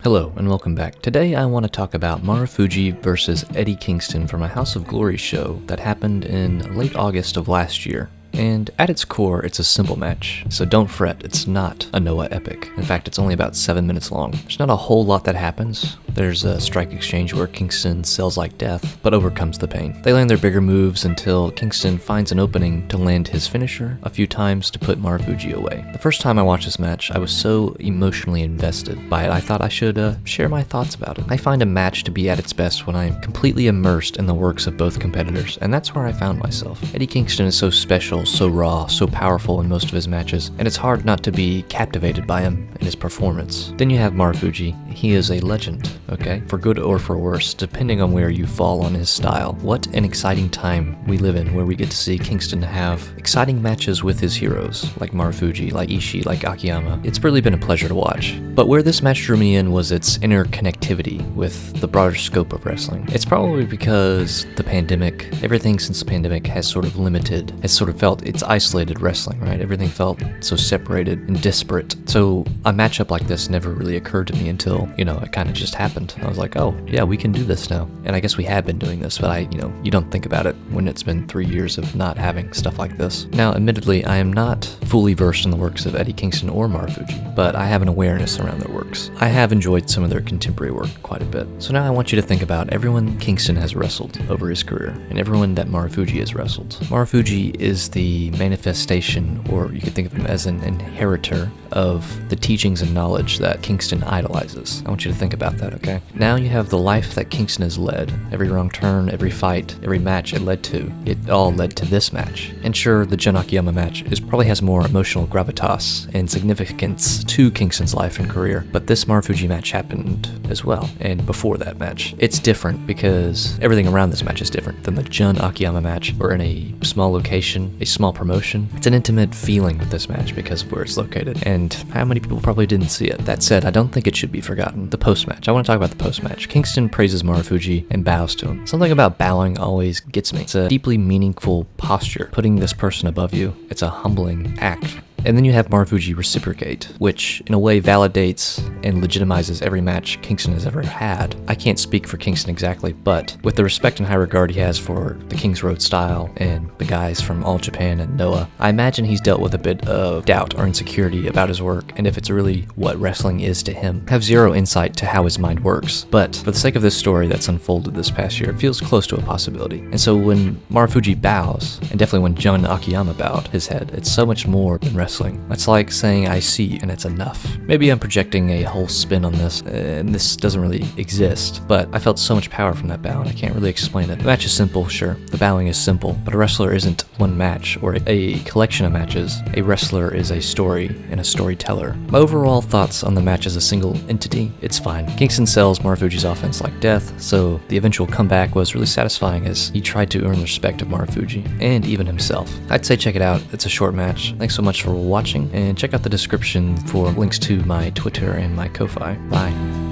Hello and welcome back. Today I want to talk about Marufuji versus Eddie Kingston from a House of Glory show that happened in late August of last year. And at its core, it's a simple match, so don't fret, it's not a Noah epic. In fact, it's only about 7 minutes long. There's not a whole lot that happens. There's a strike exchange where Kingston sells like death, but overcomes the pain. They land their bigger moves until Kingston finds an opening to land his finisher a few times to put Marufuji away. The first time I watched this match, I was so emotionally invested by it, I thought I should share my thoughts about it. I find a match to be at its best when I am completely immersed in the works of both competitors, and that's where I found myself. Eddie Kingston is so special, so raw, so powerful in most of his matches, and it's hard not to be captivated by him and his performance. Then you have Marufuji. He is a legend, okay? For good or for worse, depending on where you fall on his style. What an exciting time we live in where we get to see Kingston have exciting matches with his heroes, like Marufuji, like Ishii, like Akiyama. It's really been a pleasure to watch. But where this match drew me in was its interconnectivity with the broader scope of wrestling. It's probably because the pandemic, everything since the pandemic has sort of felt it's isolated wrestling, right? Everything felt so separated and disparate. So a matchup like this never really occurred to me until, it kind of just happened. I was like, oh, yeah, we can do this now. And I guess we have been doing this, but you don't think about it when it's been 3 years of not having stuff like this. Now, admittedly, I am not fully versed in the works of Eddie Kingston or Marufuji, but I have an awareness around their works. I have enjoyed some of their contemporary work quite a bit. So now I want you to think about everyone Kingston has wrestled over his career, and everyone that Marufuji has wrestled. Marufuji is the manifestation, or you could think of him as an inheritor of the teachings and knowledge that Kingston idolizes. I want you to think about that, okay? Now you have the life that Kingston has led. Every wrong turn, every fight, every match it all led to this match. And sure, the Jun Akiyama match probably has more emotional gravitas and significance to Kingston's life and career, but this Marufuji match happened as well, and before that match. It's different because everything around this match is different than the Jun Akiyama match. We're in a small location, a small promotion. It's an intimate feeling with this match because of where it's located, and how many people probably didn't see it. That said, I don't think it should be forgotten. The post-match. I want to talk about the post-match. Kingston praises Marufuji and bows to him. Something about bowing always gets me. It's a deeply meaningful posture, putting this person above you. It's a humbling act. And then you have Marufuji reciprocate, which in a way validates and legitimizes every match Kingston has ever had. I can't speak for Kingston exactly, but with the respect and high regard he has for the King's Road style and the guys from All Japan and Noah, I imagine he's dealt with a bit of doubt or insecurity about his work and if it's really what wrestling is to him. I have zero insight to how his mind works, but for the sake of this story that's unfolded this past year, it feels close to a possibility. And so when Marufuji bows, and definitely when Jun Akiyama bowed his head, it's so much more than wrestling. It's like saying I see and it's enough. Maybe I'm projecting a whole spin on this, and this doesn't really exist, but I felt so much power from that bow and I can't really explain it. The match is simple, sure. The bowing is simple, but a wrestler isn't one match or a collection of matches. A wrestler is a story and a storyteller. My overall thoughts on the match as a single entity, it's fine. Kingston sells Marufuji's offense like death, so the eventual comeback was really satisfying as he tried to earn the respect of Marufuji and even himself. I'd say check it out. It's a short match. Thanks so much for watching, and check out the description for links to my Twitter and my Ko-Fi. Bye.